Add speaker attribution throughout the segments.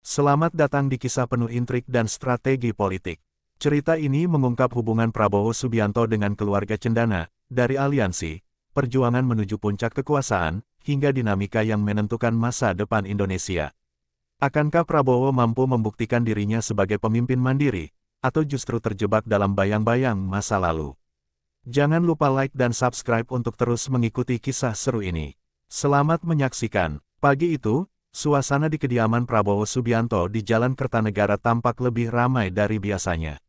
Speaker 1: Selamat datang di kisah penuh intrik dan strategi politik. Cerita ini mengungkap hubungan Prabowo Subianto dengan keluarga Cendana, dari aliansi, perjuangan menuju puncak kekuasaan, hingga dinamika yang menentukan masa depan Indonesia. Akankah Prabowo mampu membuktikan dirinya sebagai pemimpin mandiri, atau justru terjebak dalam bayang-bayang masa lalu? Jangan lupa like dan subscribe untuk terus mengikuti kisah seru ini. Selamat menyaksikan. Pagi itu, suasana di kediaman Prabowo Subianto di Jalan Kertanegara tampak lebih ramai dari biasanya.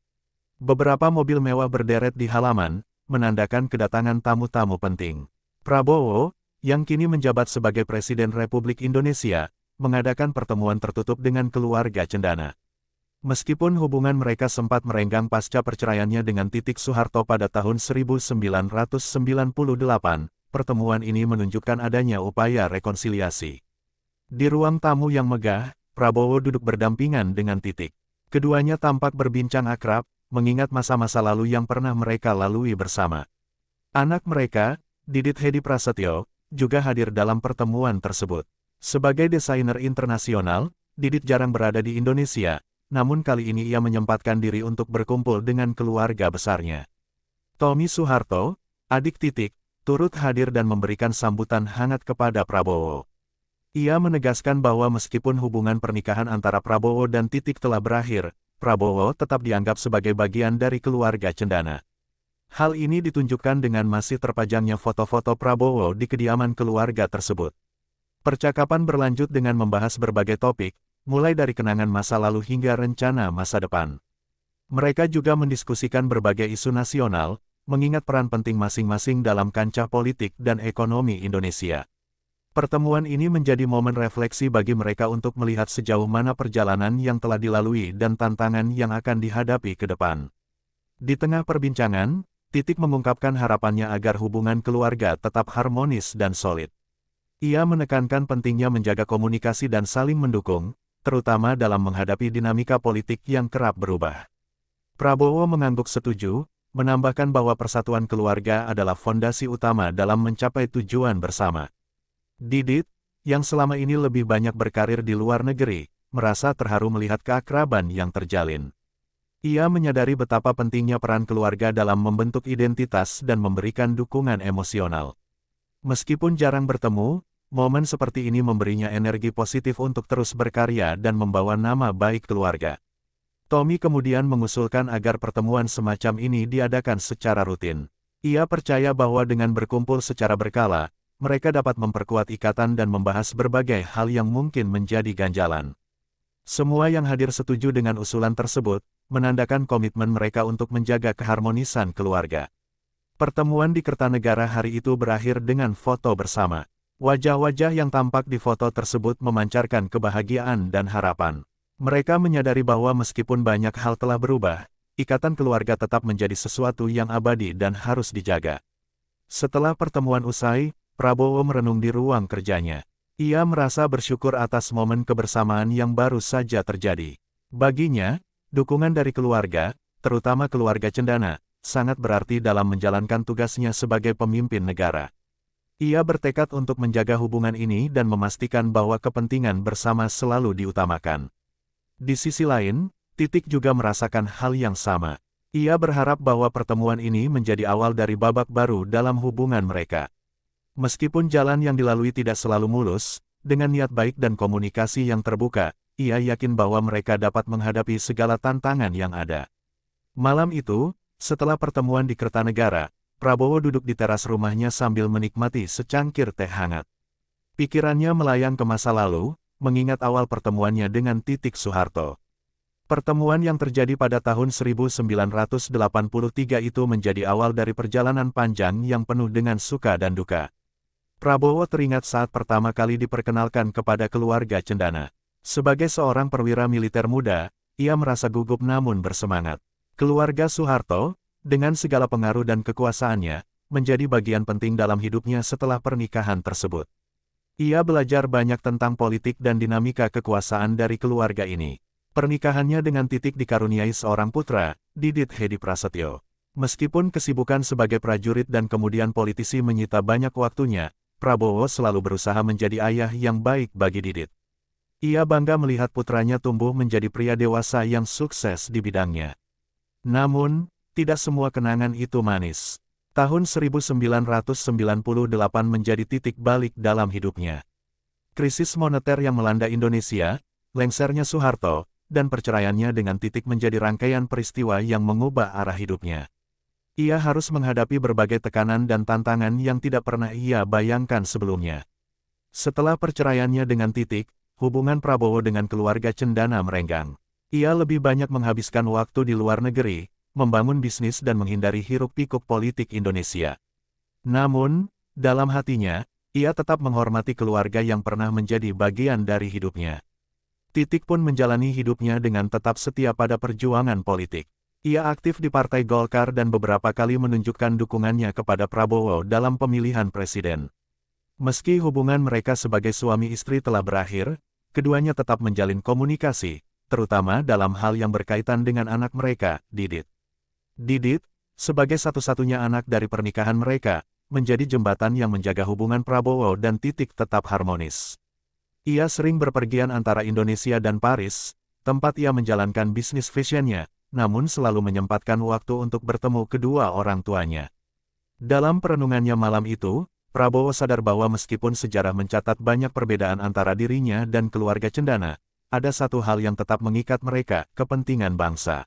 Speaker 1: Beberapa mobil mewah berderet di halaman, menandakan kedatangan tamu-tamu penting. Prabowo, yang kini menjabat sebagai Presiden Republik Indonesia, mengadakan pertemuan tertutup dengan keluarga Cendana. Meskipun hubungan mereka sempat merenggang pasca perceraiannya dengan Titik Soeharto pada tahun 1998, pertemuan ini menunjukkan adanya upaya rekonsiliasi. Di ruang tamu yang megah, Prabowo duduk berdampingan dengan Titik. Keduanya tampak berbincang akrab, mengingat masa-masa lalu yang pernah mereka lalui bersama. Anak mereka, Didit Hedi Prasetyo, juga hadir dalam pertemuan tersebut. Sebagai desainer internasional, Didit jarang berada di Indonesia, namun kali ini ia menyempatkan diri untuk berkumpul dengan keluarga besarnya. Tommy Soeharto, adik Titik, turut hadir dan memberikan sambutan hangat kepada Prabowo. Ia menegaskan bahwa meskipun hubungan pernikahan antara Prabowo dan Titik telah berakhir, Prabowo tetap dianggap sebagai bagian dari keluarga Cendana. Hal ini ditunjukkan dengan masih terpajangnya foto-foto Prabowo di kediaman keluarga tersebut. Percakapan berlanjut dengan membahas berbagai topik, mulai dari kenangan masa lalu hingga rencana masa depan. Mereka juga mendiskusikan berbagai isu nasional, mengingat peran penting masing-masing dalam kancah politik dan ekonomi Indonesia. Pertemuan ini menjadi momen refleksi bagi mereka untuk melihat sejauh mana perjalanan yang telah dilalui dan tantangan yang akan dihadapi ke depan. Di tengah perbincangan, Titik mengungkapkan harapannya agar hubungan keluarga tetap harmonis dan solid. Ia menekankan pentingnya menjaga komunikasi dan saling mendukung, terutama dalam menghadapi dinamika politik yang kerap berubah. Prabowo mengangguk setuju, menambahkan bahwa persatuan keluarga adalah fondasi utama dalam mencapai tujuan bersama. Didit, yang selama ini lebih banyak berkarir di luar negeri, merasa terharu melihat keakraban yang terjalin. Ia menyadari betapa pentingnya peran keluarga dalam membentuk identitas dan memberikan dukungan emosional. Meskipun jarang bertemu, momen seperti ini memberinya energi positif untuk terus berkarya dan membawa nama baik keluarga. Tommy kemudian mengusulkan agar pertemuan semacam ini diadakan secara rutin. Ia percaya bahwa dengan berkumpul secara berkala, mereka dapat memperkuat ikatan dan membahas berbagai hal yang mungkin menjadi ganjalan. Semua yang hadir setuju dengan usulan tersebut, menandakan komitmen mereka untuk menjaga keharmonisan keluarga. Pertemuan di Kertanegara hari itu berakhir dengan foto bersama. Wajah-wajah yang tampak di foto tersebut memancarkan kebahagiaan dan harapan. Mereka menyadari bahwa meskipun banyak hal telah berubah, ikatan keluarga tetap menjadi sesuatu yang abadi dan harus dijaga. Setelah pertemuan usai, Prabowo merenung di ruang kerjanya. Ia merasa bersyukur atas momen kebersamaan yang baru saja terjadi. Baginya, dukungan dari keluarga, terutama keluarga Cendana, sangat berarti dalam menjalankan tugasnya sebagai pemimpin negara. Ia bertekad untuk menjaga hubungan ini dan memastikan bahwa kepentingan bersama selalu diutamakan. Di sisi lain, Titik juga merasakan hal yang sama. Ia berharap bahwa pertemuan ini menjadi awal dari babak baru dalam hubungan mereka. Meskipun jalan yang dilalui tidak selalu mulus, dengan niat baik dan komunikasi yang terbuka, ia yakin bahwa mereka dapat menghadapi segala tantangan yang ada. Malam itu, setelah pertemuan di Kertanegara, Prabowo duduk di teras rumahnya sambil menikmati secangkir teh hangat. Pikirannya melayang ke masa lalu, mengingat awal pertemuannya dengan Titik Soeharto. Pertemuan yang terjadi pada tahun 1983 itu menjadi awal dari perjalanan panjang yang penuh dengan suka dan duka. Prabowo teringat saat pertama kali diperkenalkan kepada keluarga Cendana. Sebagai seorang perwira militer muda, ia merasa gugup namun bersemangat. Keluarga Soeharto, dengan segala pengaruh dan kekuasaannya, menjadi bagian penting dalam hidupnya setelah pernikahan tersebut. Ia belajar banyak tentang politik dan dinamika kekuasaan dari keluarga ini. Pernikahannya dengan Titik dikaruniai seorang putra, Didit Hedi Prasetyo. Meskipun kesibukan sebagai prajurit dan kemudian politisi menyita banyak waktunya, Prabowo selalu berusaha menjadi ayah yang baik bagi Didit. Ia bangga melihat putranya tumbuh menjadi pria dewasa yang sukses di bidangnya. Namun, tidak semua kenangan itu manis. Tahun 1998 menjadi titik balik dalam hidupnya. Krisis moneter yang melanda Indonesia, lengsernya Soeharto, dan perceraiannya dengan Titik menjadi rangkaian peristiwa yang mengubah arah hidupnya. Ia harus menghadapi berbagai tekanan dan tantangan yang tidak pernah ia bayangkan sebelumnya. Setelah perceraiannya dengan Titik, hubungan Prabowo dengan keluarga Cendana merenggang. Ia lebih banyak menghabiskan waktu di luar negeri, membangun bisnis dan menghindari hiruk-pikuk politik Indonesia. Namun, dalam hatinya, ia tetap menghormati keluarga yang pernah menjadi bagian dari hidupnya. Titik pun menjalani hidupnya dengan tetap setia pada perjuangan politik. Ia aktif di Partai Golkar dan beberapa kali menunjukkan dukungannya kepada Prabowo dalam pemilihan presiden. Meski hubungan mereka sebagai suami istri telah berakhir, keduanya tetap menjalin komunikasi, terutama dalam hal yang berkaitan dengan anak mereka, Didit. Didit, sebagai satu-satunya anak dari pernikahan mereka, menjadi jembatan yang menjaga hubungan Prabowo dan Titik tetap harmonis. Ia sering berpergian antara Indonesia dan Paris, tempat ia menjalankan bisnis fashionnya, namun selalu menyempatkan waktu untuk bertemu kedua orang tuanya. Dalam perenungannya malam itu, Prabowo sadar bahwa meskipun sejarah mencatat banyak perbedaan antara dirinya dan keluarga Cendana, ada satu hal yang tetap mengikat mereka, kepentingan bangsa.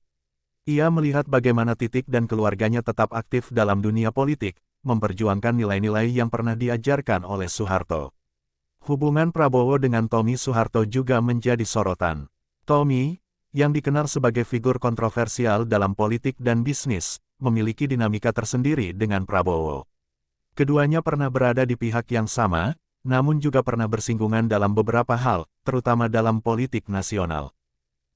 Speaker 1: Ia melihat bagaimana Titik dan keluarganya tetap aktif dalam dunia politik, memperjuangkan nilai-nilai yang pernah diajarkan oleh Soeharto. Hubungan Prabowo dengan Tommy Soeharto juga menjadi sorotan. Tommy, yang dikenal sebagai figur kontroversial dalam politik dan bisnis, memiliki dinamika tersendiri dengan Prabowo. Keduanya pernah berada di pihak yang sama, namun juga pernah bersinggungan dalam beberapa hal, terutama dalam politik nasional.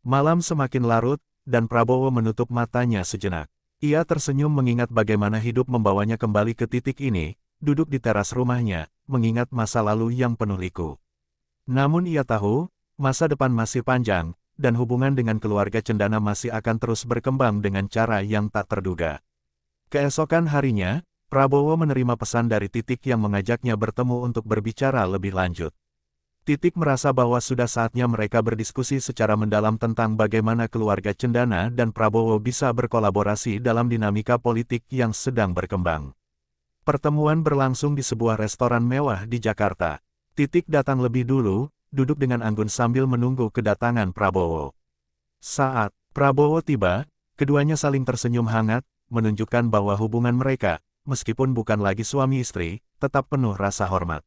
Speaker 1: Malam semakin larut, dan Prabowo menutup matanya sejenak. Ia tersenyum mengingat bagaimana hidup membawanya kembali ke titik ini, duduk di teras rumahnya, mengingat masa lalu yang penuh liku. Namun ia tahu, masa depan masih panjang, dan hubungan dengan keluarga Cendana masih akan terus berkembang dengan cara yang tak terduga. Keesokan harinya, Prabowo menerima pesan dari Titik yang mengajaknya bertemu untuk berbicara lebih lanjut. Titik merasa bahwa sudah saatnya mereka berdiskusi secara mendalam tentang bagaimana keluarga Cendana dan Prabowo bisa berkolaborasi dalam dinamika politik yang sedang berkembang. Pertemuan berlangsung di sebuah restoran mewah di Jakarta. Titik datang lebih dulu, duduk dengan anggun sambil menunggu kedatangan Prabowo. Saat Prabowo tiba, keduanya saling tersenyum hangat, menunjukkan bahwa hubungan mereka, meskipun bukan lagi suami istri, tetap penuh rasa hormat.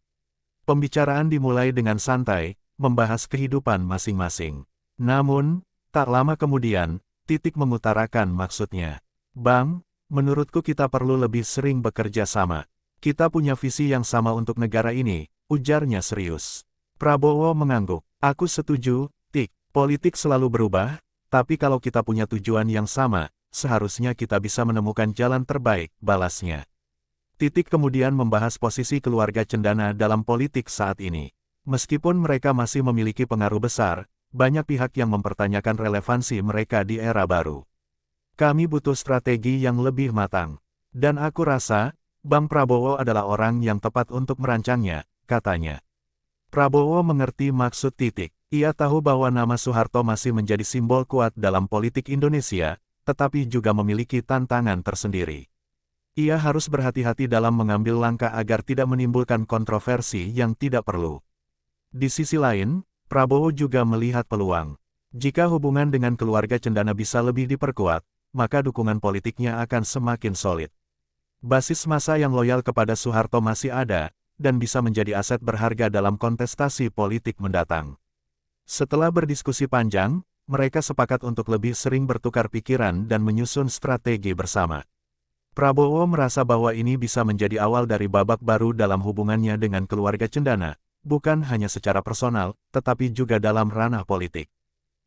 Speaker 1: Pembicaraan dimulai dengan santai, membahas kehidupan masing-masing. Namun, tak lama kemudian, Titik mengutarakan maksudnya. Bang, menurutku kita perlu lebih sering bekerja sama. Kita punya visi yang sama untuk negara ini, ujarnya serius. Prabowo mengangguk. Aku setuju, Tik. Politik selalu berubah, tapi kalau kita punya tujuan yang sama, seharusnya kita bisa menemukan jalan terbaik, balasnya. Titik kemudian membahas posisi keluarga Cendana dalam politik saat ini. Meskipun mereka masih memiliki pengaruh besar, banyak pihak yang mempertanyakan relevansi mereka di era baru. Kami butuh strategi yang lebih matang. Dan aku rasa, Bang Prabowo adalah orang yang tepat untuk merancangnya, katanya. Prabowo mengerti maksud Titik. Ia tahu bahwa nama Soeharto masih menjadi simbol kuat dalam politik Indonesia, tetapi juga memiliki tantangan tersendiri. Ia harus berhati-hati dalam mengambil langkah agar tidak menimbulkan kontroversi yang tidak perlu. Di sisi lain, Prabowo juga melihat peluang. Jika hubungan dengan keluarga Cendana bisa lebih diperkuat, maka dukungan politiknya akan semakin solid. Basis massa yang loyal kepada Soeharto masih ada, dan bisa menjadi aset berharga dalam kontestasi politik mendatang. Setelah berdiskusi panjang, mereka sepakat untuk lebih sering bertukar pikiran dan menyusun strategi bersama. Prabowo merasa bahwa ini bisa menjadi awal dari babak baru dalam hubungannya dengan keluarga Cendana, bukan hanya secara personal, tetapi juga dalam ranah politik.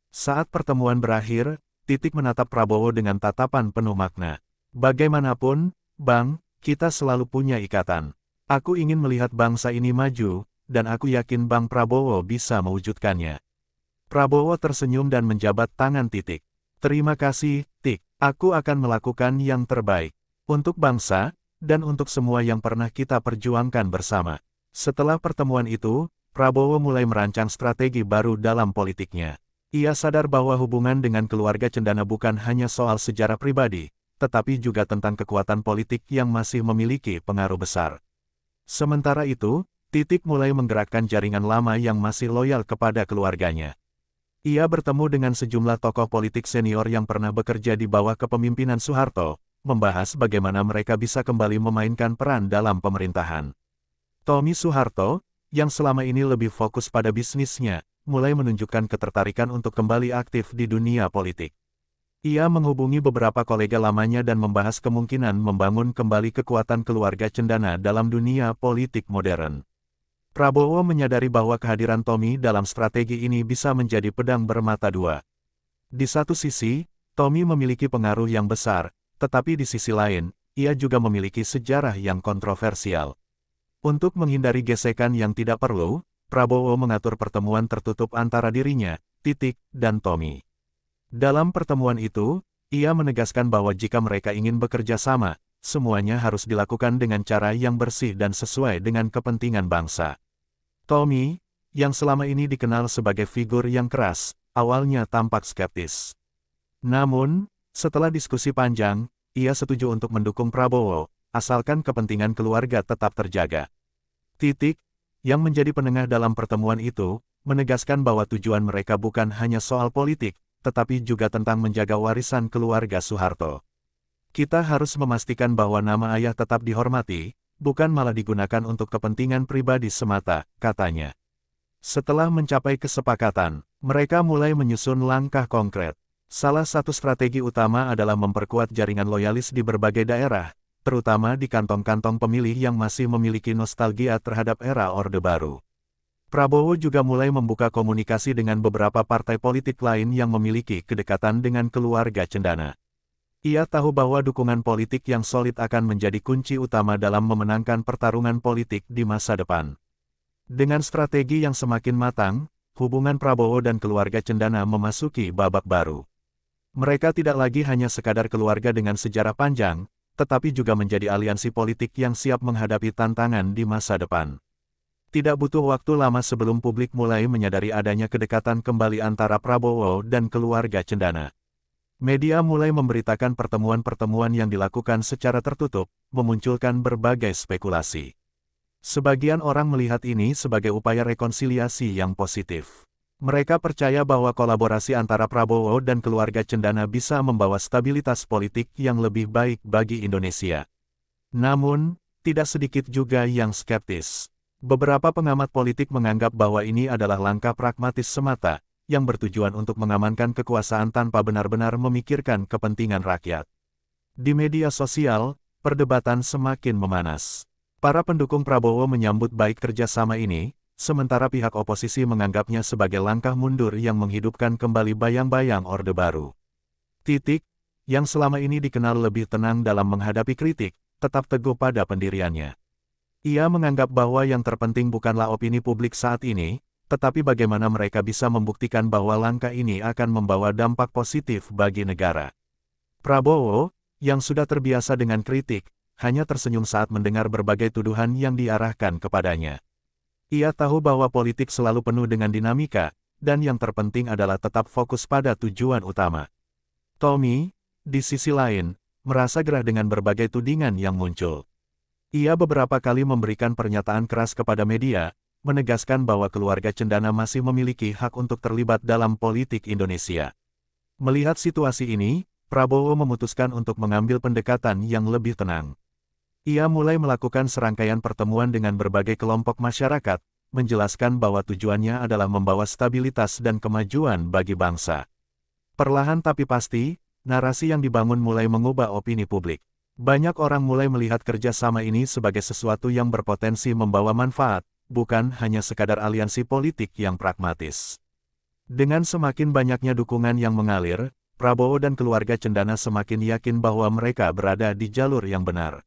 Speaker 1: Saat pertemuan berakhir, Titik menatap Prabowo dengan tatapan penuh makna. Bagaimanapun, Bang, kita selalu punya ikatan. Aku ingin melihat bangsa ini maju, dan aku yakin Bang Prabowo bisa mewujudkannya. Prabowo tersenyum dan menjabat tangan Titik. Terima kasih, Tik. Aku akan melakukan yang terbaik. Untuk bangsa, dan untuk semua yang pernah kita perjuangkan bersama. Setelah pertemuan itu, Prabowo mulai merancang strategi baru dalam politiknya. Ia sadar bahwa hubungan dengan keluarga cendana bukan hanya soal sejarah pribadi, tetapi juga tentang kekuatan politik yang masih memiliki pengaruh besar. Sementara itu, Titik mulai menggerakkan jaringan lama yang masih loyal kepada keluarganya. Ia bertemu dengan sejumlah tokoh politik senior yang pernah bekerja di bawah kepemimpinan Soeharto, membahas bagaimana mereka bisa kembali memainkan peran dalam pemerintahan. Tommy Soeharto, yang selama ini lebih fokus pada bisnisnya, mulai menunjukkan ketertarikan untuk kembali aktif di dunia politik. Ia menghubungi beberapa kolega lamanya dan membahas kemungkinan membangun kembali kekuatan keluarga cendana dalam dunia politik modern. Prabowo menyadari bahwa kehadiran Tommy dalam strategi ini bisa menjadi pedang bermata dua. Di satu sisi, Tommy memiliki pengaruh yang besar, tetapi di sisi lain, ia juga memiliki sejarah yang kontroversial. Untuk menghindari gesekan yang tidak perlu, Prabowo mengatur pertemuan tertutup antara dirinya, Titik, dan Tommy. Dalam pertemuan itu, ia menegaskan bahwa jika mereka ingin bekerja sama, semuanya harus dilakukan dengan cara yang bersih dan sesuai dengan kepentingan bangsa. Tommy, yang selama ini dikenal sebagai figur yang keras, awalnya tampak skeptis. Namun, setelah diskusi panjang, ia setuju untuk mendukung Prabowo, asalkan kepentingan keluarga tetap terjaga. Titik, yang menjadi penengah dalam pertemuan itu, menegaskan bahwa tujuan mereka bukan hanya soal politik, tetapi juga tentang menjaga warisan keluarga Soeharto. Kita harus memastikan bahwa nama ayah tetap dihormati, bukan malah digunakan untuk kepentingan pribadi semata, katanya. Setelah mencapai kesepakatan, mereka mulai menyusun langkah konkret. Salah satu strategi utama adalah memperkuat jaringan loyalis di berbagai daerah, terutama di kantong-kantong pemilih yang masih memiliki nostalgia terhadap era Orde Baru. Prabowo juga mulai membuka komunikasi dengan beberapa partai politik lain yang memiliki kedekatan dengan keluarga cendana. Ia tahu bahwa dukungan politik yang solid akan menjadi kunci utama dalam memenangkan pertarungan politik di masa depan. Dengan strategi yang semakin matang, hubungan Prabowo dan keluarga cendana memasuki babak baru. Mereka tidak lagi hanya sekadar keluarga dengan sejarah panjang, tetapi juga menjadi aliansi politik yang siap menghadapi tantangan di masa depan. Tidak butuh waktu lama sebelum publik mulai menyadari adanya kedekatan kembali antara Prabowo dan keluarga cendana. Media mulai memberitakan pertemuan-pertemuan yang dilakukan secara tertutup, memunculkan berbagai spekulasi. Sebagian orang melihat ini sebagai upaya rekonsiliasi yang positif. Mereka percaya bahwa kolaborasi antara Prabowo dan keluarga cendana bisa membawa stabilitas politik yang lebih baik bagi Indonesia. Namun, tidak sedikit juga yang skeptis. Beberapa pengamat politik menganggap bahwa ini adalah langkah pragmatis semata, yang bertujuan untuk mengamankan kekuasaan tanpa benar-benar memikirkan kepentingan rakyat. Di media sosial, perdebatan semakin memanas. Para pendukung Prabowo menyambut baik kerjasama ini, sementara pihak oposisi menganggapnya sebagai langkah mundur yang menghidupkan kembali bayang-bayang Orde Baru. Titik, yang selama ini dikenal lebih tenang dalam menghadapi kritik, tetap teguh pada pendiriannya. Ia menganggap bahwa yang terpenting bukanlah opini publik saat ini, tetapi bagaimana mereka bisa membuktikan bahwa langkah ini akan membawa dampak positif bagi negara. Prabowo, yang sudah terbiasa dengan kritik, hanya tersenyum saat mendengar berbagai tuduhan yang diarahkan kepadanya. Ia tahu bahwa politik selalu penuh dengan dinamika, dan yang terpenting adalah tetap fokus pada tujuan utama. Tommy, di sisi lain, merasa gerah dengan berbagai tudingan yang muncul. Ia beberapa kali memberikan pernyataan keras kepada media, menegaskan bahwa keluarga cendana masih memiliki hak untuk terlibat dalam politik Indonesia. Melihat situasi ini, Prabowo memutuskan untuk mengambil pendekatan yang lebih tenang. Ia mulai melakukan serangkaian pertemuan dengan berbagai kelompok masyarakat, menjelaskan bahwa tujuannya adalah membawa stabilitas dan kemajuan bagi bangsa. Perlahan tapi pasti, narasi yang dibangun mulai mengubah opini publik. Banyak orang mulai melihat kerjasama ini sebagai sesuatu yang berpotensi membawa manfaat, bukan hanya sekadar aliansi politik yang pragmatis. Dengan semakin banyaknya dukungan yang mengalir, Prabowo dan keluarga cendana semakin yakin bahwa mereka berada di jalur yang benar.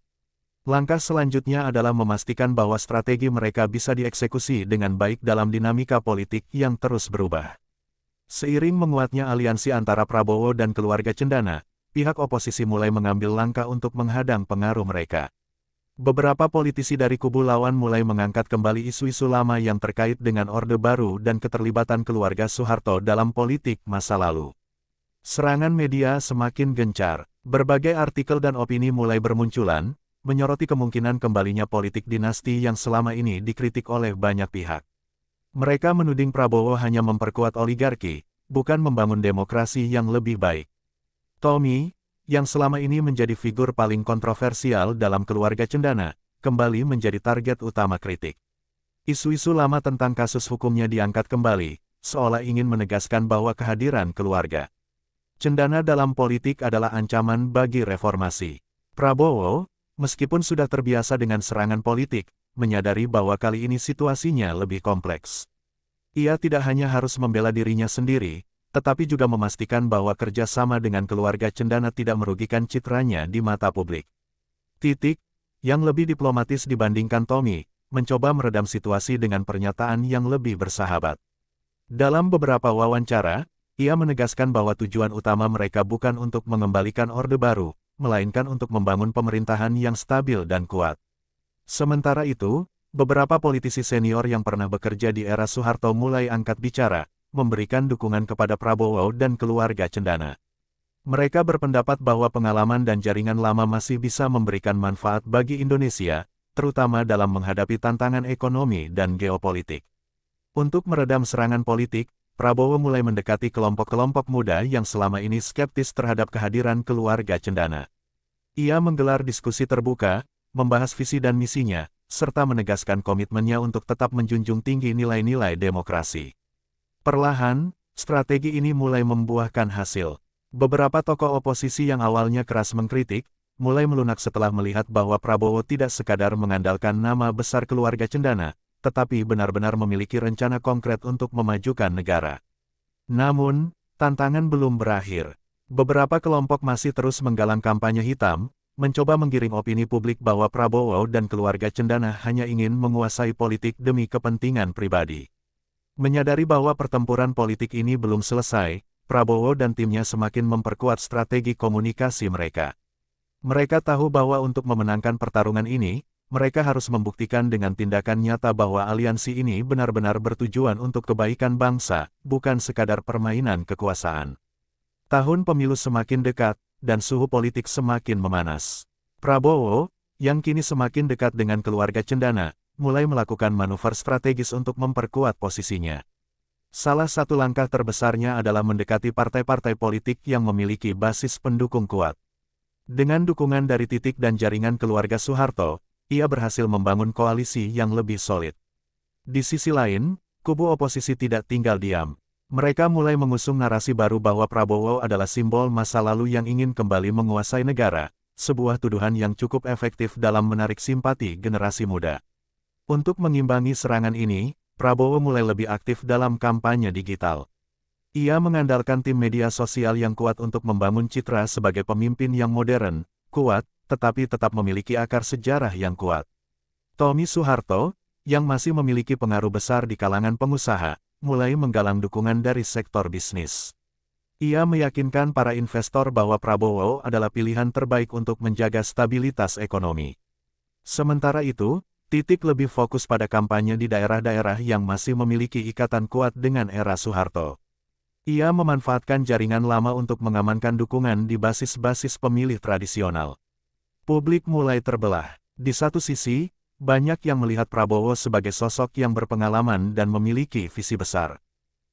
Speaker 1: Langkah selanjutnya adalah memastikan bahwa strategi mereka bisa dieksekusi dengan baik dalam dinamika politik yang terus berubah. Seiring menguatnya aliansi antara Prabowo dan keluarga cendana, pihak oposisi mulai mengambil langkah untuk menghadang pengaruh mereka. Beberapa politisi dari kubu lawan mulai mengangkat kembali isu-isu lama yang terkait dengan Orde Baru dan keterlibatan keluarga Soeharto dalam politik masa lalu. Serangan media semakin gencar. Berbagai artikel dan opini mulai bermunculan, menyoroti kemungkinan kembalinya politik dinasti yang selama ini dikritik oleh banyak pihak. Mereka menuding Prabowo hanya memperkuat oligarki, bukan membangun demokrasi yang lebih baik. Tommy, yang selama ini menjadi figur paling kontroversial dalam keluarga Cendana, kembali menjadi target utama kritik. Isu-isu lama tentang kasus hukumnya diangkat kembali, seolah ingin menegaskan bahwa kehadiran keluarga Cendana dalam politik adalah ancaman bagi reformasi. Prabowo, meskipun sudah terbiasa dengan serangan politik, menyadari bahwa kali ini situasinya lebih kompleks. Ia tidak hanya harus membela dirinya sendiri, tetapi juga memastikan bahwa kerjasama dengan keluarga Cendana tidak merugikan citranya di mata publik. Yang lebih diplomatis dibandingkan Tommy, mencoba meredam situasi dengan pernyataan yang lebih bersahabat. Dalam beberapa wawancara, ia menegaskan bahwa tujuan utama mereka bukan untuk mengembalikan Orde Baru, melainkan untuk membangun pemerintahan yang stabil dan kuat. Sementara itu, beberapa politisi senior yang pernah bekerja di era Soeharto mulai angkat bicara, memberikan dukungan kepada Prabowo dan keluarga Cendana. Mereka berpendapat bahwa pengalaman dan jaringan lama masih bisa memberikan manfaat bagi Indonesia, terutama dalam menghadapi tantangan ekonomi dan geopolitik. Untuk meredam serangan politik, Prabowo mulai mendekati kelompok-kelompok muda yang selama ini skeptis terhadap kehadiran keluarga Cendana. Ia menggelar diskusi terbuka, membahas visi dan misinya, serta menegaskan komitmennya untuk tetap menjunjung tinggi nilai-nilai demokrasi. Perlahan, strategi ini mulai membuahkan hasil. Beberapa tokoh oposisi yang awalnya keras mengkritik, mulai melunak setelah melihat bahwa Prabowo tidak sekadar mengandalkan nama besar keluarga Cendana, tetapi benar-benar memiliki rencana konkret untuk memajukan negara. Namun, tantangan belum berakhir. Beberapa kelompok masih terus menggalang kampanye hitam, mencoba menggiring opini publik bahwa Prabowo dan keluarga Cendana hanya ingin menguasai politik demi kepentingan pribadi. Menyadari bahwa pertempuran politik ini belum selesai, Prabowo dan timnya semakin memperkuat strategi komunikasi mereka. Mereka tahu bahwa untuk memenangkan pertarungan ini, mereka harus membuktikan dengan tindakan nyata bahwa aliansi ini benar-benar bertujuan untuk kebaikan bangsa, bukan sekadar permainan kekuasaan. Tahun pemilu semakin dekat, dan suhu politik semakin memanas. Prabowo, yang kini semakin dekat dengan keluarga Cendana, mulai melakukan manuver strategis untuk memperkuat posisinya. Salah satu langkah terbesarnya adalah mendekati partai-partai politik yang memiliki basis pendukung kuat. Dengan dukungan dari Titik dan jaringan keluarga Soeharto, ia berhasil membangun koalisi yang lebih solid. Di sisi lain, kubu oposisi tidak tinggal diam. Mereka mulai mengusung narasi baru bahwa Prabowo adalah simbol masa lalu yang ingin kembali menguasai negara, sebuah tuduhan yang cukup efektif dalam menarik simpati generasi muda. Untuk mengimbangi serangan ini, Prabowo mulai lebih aktif dalam kampanye digital. Ia mengandalkan tim media sosial yang kuat untuk membangun citra sebagai pemimpin yang modern, kuat, tetapi tetap memiliki akar sejarah yang kuat. Tommy Soeharto, yang masih memiliki pengaruh besar di kalangan pengusaha, mulai menggalang dukungan dari sektor bisnis. Ia meyakinkan para investor bahwa Prabowo adalah pilihan terbaik untuk menjaga stabilitas ekonomi. Sementara itu, Titik lebih fokus pada kampanye di daerah-daerah yang masih memiliki ikatan kuat dengan era Soeharto. Ia memanfaatkan jaringan lama untuk mengamankan dukungan di basis-basis pemilih tradisional. Publik mulai terbelah. Di satu sisi, banyak yang melihat Prabowo sebagai sosok yang berpengalaman dan memiliki visi besar.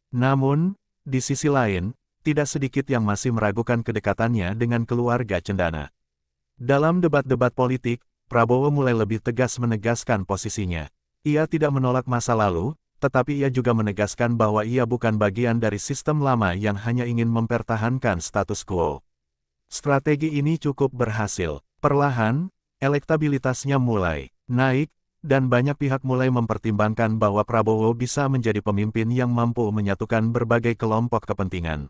Speaker 1: Namun, di sisi lain, tidak sedikit yang masih meragukan kedekatannya dengan keluarga Cendana. Dalam debat-debat politik, Prabowo mulai lebih tegas menegaskan posisinya. Ia tidak menolak masa lalu, tetapi ia juga menegaskan bahwa ia bukan bagian dari sistem lama yang hanya ingin mempertahankan status quo. Strategi ini cukup berhasil. Perlahan, elektabilitasnya mulai naik, dan banyak pihak mulai mempertimbangkan bahwa Prabowo bisa menjadi pemimpin yang mampu menyatukan berbagai kelompok kepentingan.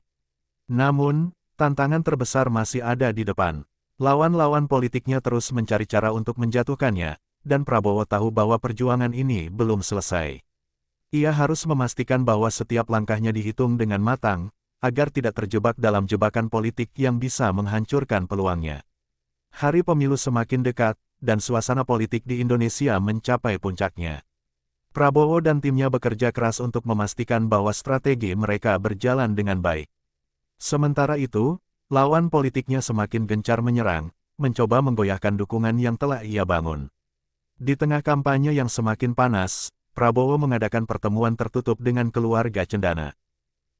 Speaker 1: Namun, tantangan terbesar masih ada di depan. Lawan-lawan politiknya terus mencari cara untuk menjatuhkannya, dan Prabowo tahu bahwa perjuangan ini belum selesai. Ia harus memastikan bahwa setiap langkahnya dihitung dengan matang, agar tidak terjebak dalam jebakan politik yang bisa menghancurkan peluangnya. Hari pemilu semakin dekat, dan suasana politik di Indonesia mencapai puncaknya. Prabowo dan timnya bekerja keras untuk memastikan bahwa strategi mereka berjalan dengan baik. Sementara itu, lawan politiknya semakin gencar menyerang, mencoba menggoyahkan dukungan yang telah ia bangun. Di tengah kampanye yang semakin panas, Prabowo mengadakan pertemuan tertutup dengan keluarga cendana.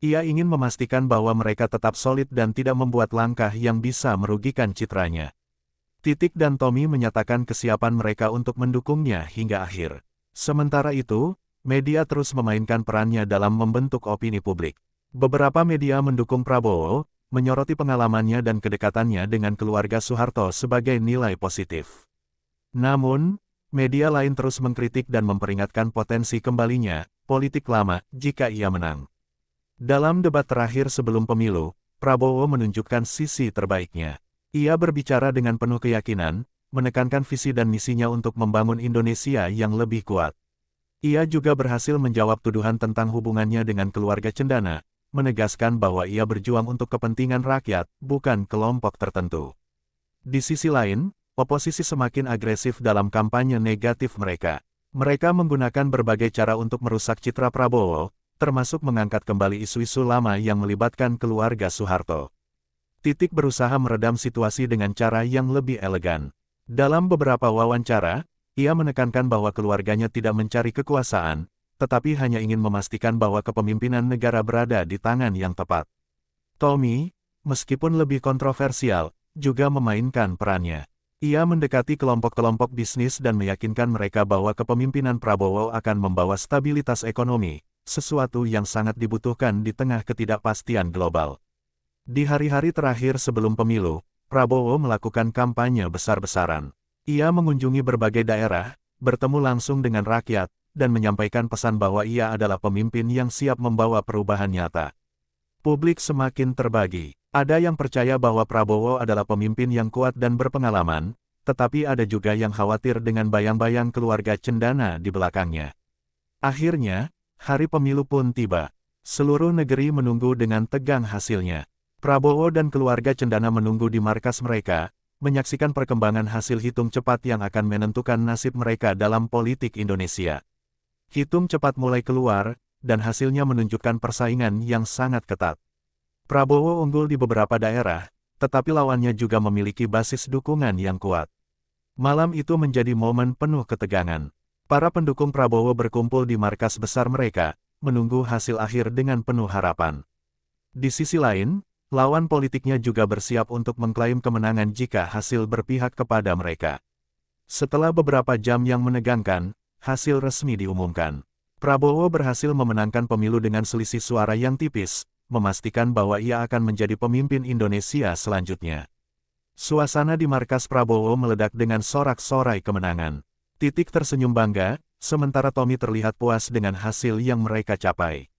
Speaker 1: Ia ingin memastikan bahwa mereka tetap solid dan tidak membuat langkah yang bisa merugikan citranya. Titik dan Tommy menyatakan kesiapan mereka untuk mendukungnya hingga akhir. Sementara itu, media terus memainkan perannya dalam membentuk opini publik. Beberapa media mendukung Prabowo, menyoroti pengalamannya dan kedekatannya dengan keluarga Soeharto sebagai nilai positif. Namun, media lain terus mengkritik dan memperingatkan potensi kembalinya politik lama jika ia menang. Dalam debat terakhir sebelum pemilu, Prabowo menunjukkan sisi terbaiknya. Ia berbicara dengan penuh keyakinan, menekankan visi dan misinya untuk membangun Indonesia yang lebih kuat. Ia juga berhasil menjawab tuduhan tentang hubungannya dengan keluarga cendana, menegaskan bahwa ia berjuang untuk kepentingan rakyat, bukan kelompok tertentu. Di sisi lain, oposisi semakin agresif dalam kampanye negatif mereka. Mereka menggunakan berbagai cara untuk merusak citra Prabowo, termasuk mengangkat kembali isu-isu lama yang melibatkan keluarga Soeharto. Titik berusaha meredam situasi dengan cara yang lebih elegan. Dalam beberapa wawancara, ia menekankan bahwa keluarganya tidak mencari kekuasaan, tetapi hanya ingin memastikan bahwa kepemimpinan negara berada di tangan yang tepat. Tommy, meskipun lebih kontroversial, juga memainkan perannya. Ia mendekati kelompok-kelompok bisnis dan meyakinkan mereka bahwa kepemimpinan Prabowo akan membawa stabilitas ekonomi, sesuatu yang sangat dibutuhkan di tengah ketidakpastian global. Di hari-hari terakhir sebelum pemilu, Prabowo melakukan kampanye besar-besaran. Ia mengunjungi berbagai daerah, bertemu langsung dengan rakyat, dan menyampaikan pesan bahwa ia adalah pemimpin yang siap membawa perubahan nyata. Publik semakin terbagi. Ada yang percaya bahwa Prabowo adalah pemimpin yang kuat dan berpengalaman, tetapi ada juga yang khawatir dengan bayang-bayang keluarga cendana di belakangnya. Akhirnya, hari pemilu pun tiba. Seluruh negeri menunggu dengan tegang hasilnya. Prabowo dan keluarga cendana menunggu di markas mereka, menyaksikan perkembangan hasil hitung cepat yang akan menentukan nasib mereka dalam politik Indonesia. Hitung cepat mulai keluar, dan hasilnya menunjukkan persaingan yang sangat ketat. Prabowo unggul di beberapa daerah, tetapi lawannya juga memiliki basis dukungan yang kuat. Malam itu menjadi momen penuh ketegangan. Para pendukung Prabowo berkumpul di markas besar mereka, menunggu hasil akhir dengan penuh harapan. Di sisi lain, lawan politiknya juga bersiap untuk mengklaim kemenangan jika hasil berpihak kepada mereka. Setelah beberapa jam yang menegangkan, hasil resmi diumumkan. Prabowo berhasil memenangkan pemilu dengan selisih suara yang tipis, memastikan bahwa ia akan menjadi pemimpin Indonesia selanjutnya. Suasana di markas Prabowo meledak dengan sorak-sorai kemenangan. Titik tersenyum bangga, sementara Tommy terlihat puas dengan hasil yang mereka capai.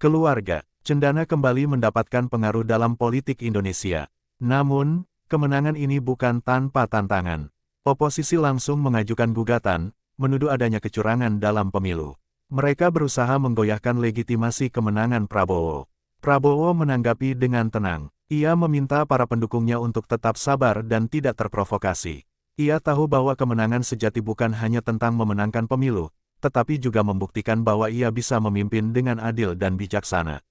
Speaker 1: Keluarga cendana kembali mendapatkan pengaruh dalam politik Indonesia. Namun, kemenangan ini bukan tanpa tantangan. Oposisi langsung mengajukan gugatan, menuduh adanya kecurangan dalam pemilu. Mereka berusaha menggoyahkan legitimasi kemenangan Prabowo. Prabowo menanggapi dengan tenang. Ia meminta para pendukungnya untuk tetap sabar dan tidak terprovokasi. Ia tahu bahwa kemenangan sejati bukan hanya tentang memenangkan pemilu, tetapi juga membuktikan bahwa ia bisa memimpin dengan adil dan bijaksana.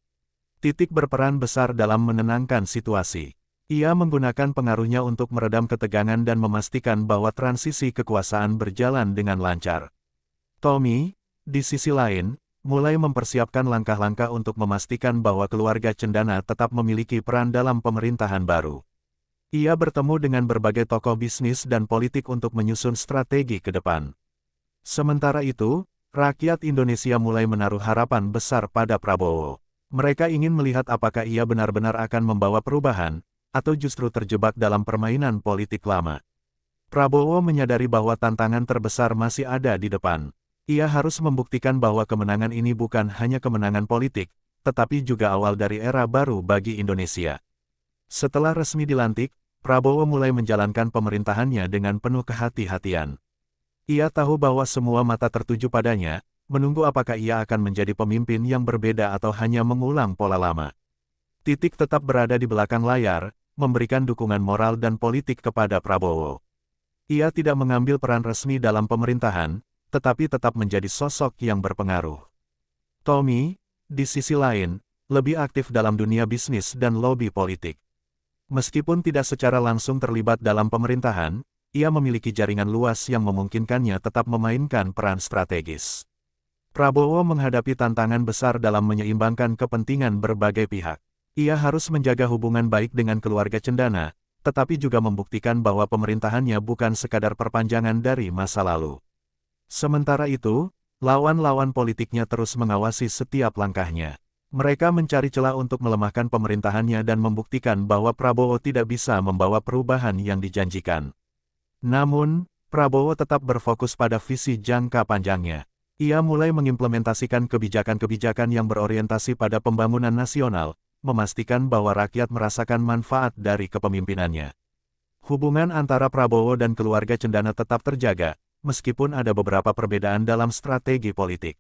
Speaker 1: Titik berperan besar dalam menenangkan situasi. Ia menggunakan pengaruhnya untuk meredam ketegangan dan memastikan bahwa transisi kekuasaan berjalan dengan lancar. Tommy, di sisi lain, mulai mempersiapkan langkah-langkah untuk memastikan bahwa keluarga cendana tetap memiliki peran dalam pemerintahan baru. Ia bertemu dengan berbagai tokoh bisnis dan politik untuk menyusun strategi ke depan. Sementara itu, rakyat Indonesia mulai menaruh harapan besar pada Prabowo. Mereka ingin melihat apakah ia benar-benar akan membawa perubahan, atau justru terjebak dalam permainan politik lama. Prabowo menyadari bahwa tantangan terbesar masih ada di depan. Ia harus membuktikan bahwa kemenangan ini bukan hanya kemenangan politik, tetapi juga awal dari era baru bagi Indonesia. Setelah resmi dilantik, Prabowo mulai menjalankan pemerintahannya dengan penuh kehati-hatian. Ia tahu bahwa semua mata tertuju padanya, menunggu apakah ia akan menjadi pemimpin yang berbeda atau hanya mengulang pola lama. Titik tetap berada di belakang layar, memberikan dukungan moral dan politik kepada Prabowo. Ia tidak mengambil peran resmi dalam pemerintahan, tetapi tetap menjadi sosok yang berpengaruh. Tommy, di sisi lain, lebih aktif dalam dunia bisnis dan lobi politik. Meskipun tidak secara langsung terlibat dalam pemerintahan, ia memiliki jaringan luas yang memungkinkannya tetap memainkan peran strategis. Prabowo menghadapi tantangan besar dalam menyeimbangkan kepentingan berbagai pihak. Ia harus menjaga hubungan baik dengan keluarga Cendana, tetapi juga membuktikan bahwa pemerintahannya bukan sekadar perpanjangan dari masa lalu. Sementara itu, lawan-lawan politiknya terus mengawasi setiap langkahnya. Mereka mencari celah untuk melemahkan pemerintahannya dan membuktikan bahwa Prabowo tidak bisa membawa perubahan yang dijanjikan. Namun, Prabowo tetap berfokus pada visi jangka panjangnya. Ia mulai mengimplementasikan kebijakan-kebijakan yang berorientasi pada pembangunan nasional, memastikan bahwa rakyat merasakan manfaat dari kepemimpinannya. Hubungan antara Prabowo dan keluarga Cendana tetap terjaga, meskipun ada beberapa perbedaan dalam strategi politik.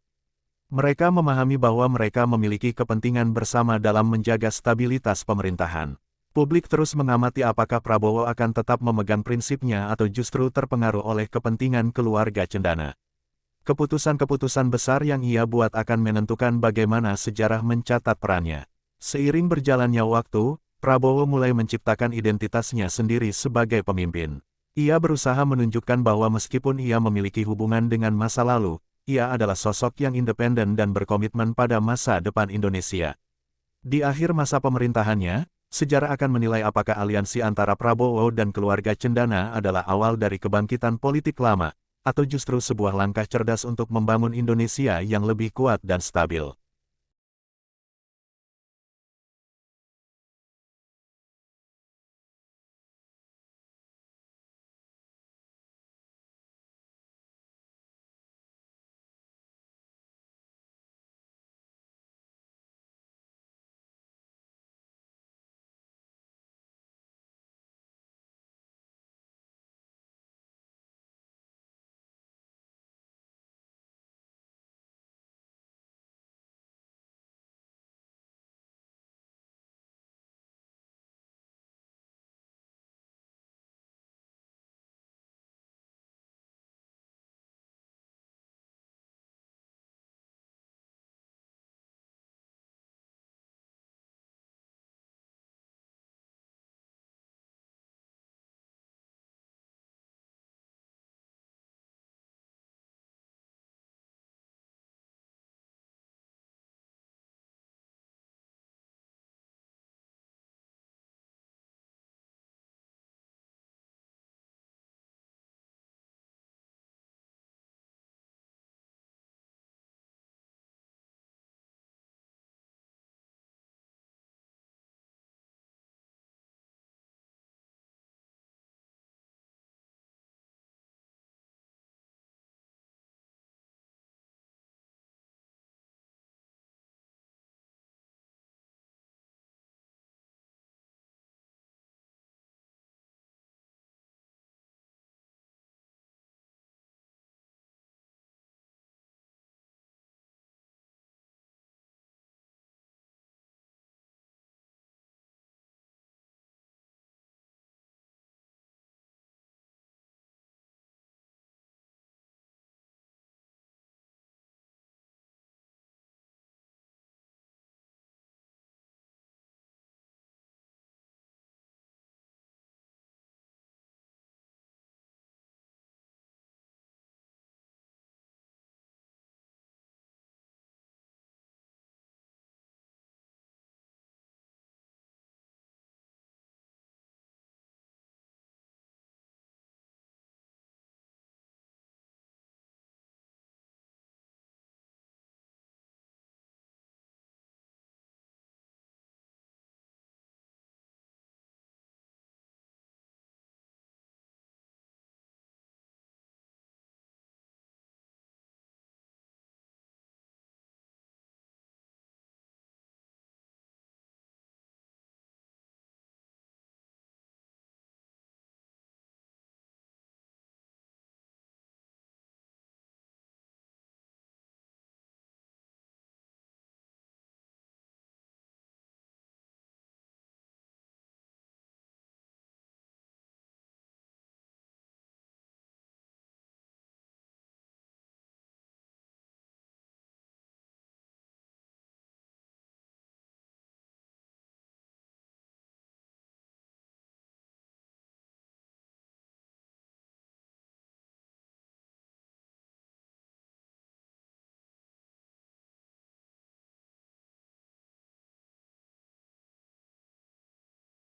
Speaker 1: Mereka memahami bahwa mereka memiliki kepentingan bersama dalam menjaga stabilitas pemerintahan. Publik terus mengamati apakah Prabowo akan tetap memegang prinsipnya atau justru terpengaruh oleh kepentingan keluarga Cendana. Keputusan-keputusan besar yang ia buat akan menentukan bagaimana sejarah mencatat perannya. Seiring berjalannya waktu, Prabowo mulai menciptakan identitasnya sendiri sebagai pemimpin. Ia berusaha menunjukkan bahwa meskipun ia memiliki hubungan dengan masa lalu, ia adalah sosok yang independen dan berkomitmen pada masa depan Indonesia. Di akhir masa pemerintahannya, sejarah akan menilai apakah aliansi antara Prabowo dan keluarga Cendana adalah awal dari kebangkitan politik lama, atau justru sebuah langkah cerdas untuk membangun Indonesia yang lebih kuat dan stabil.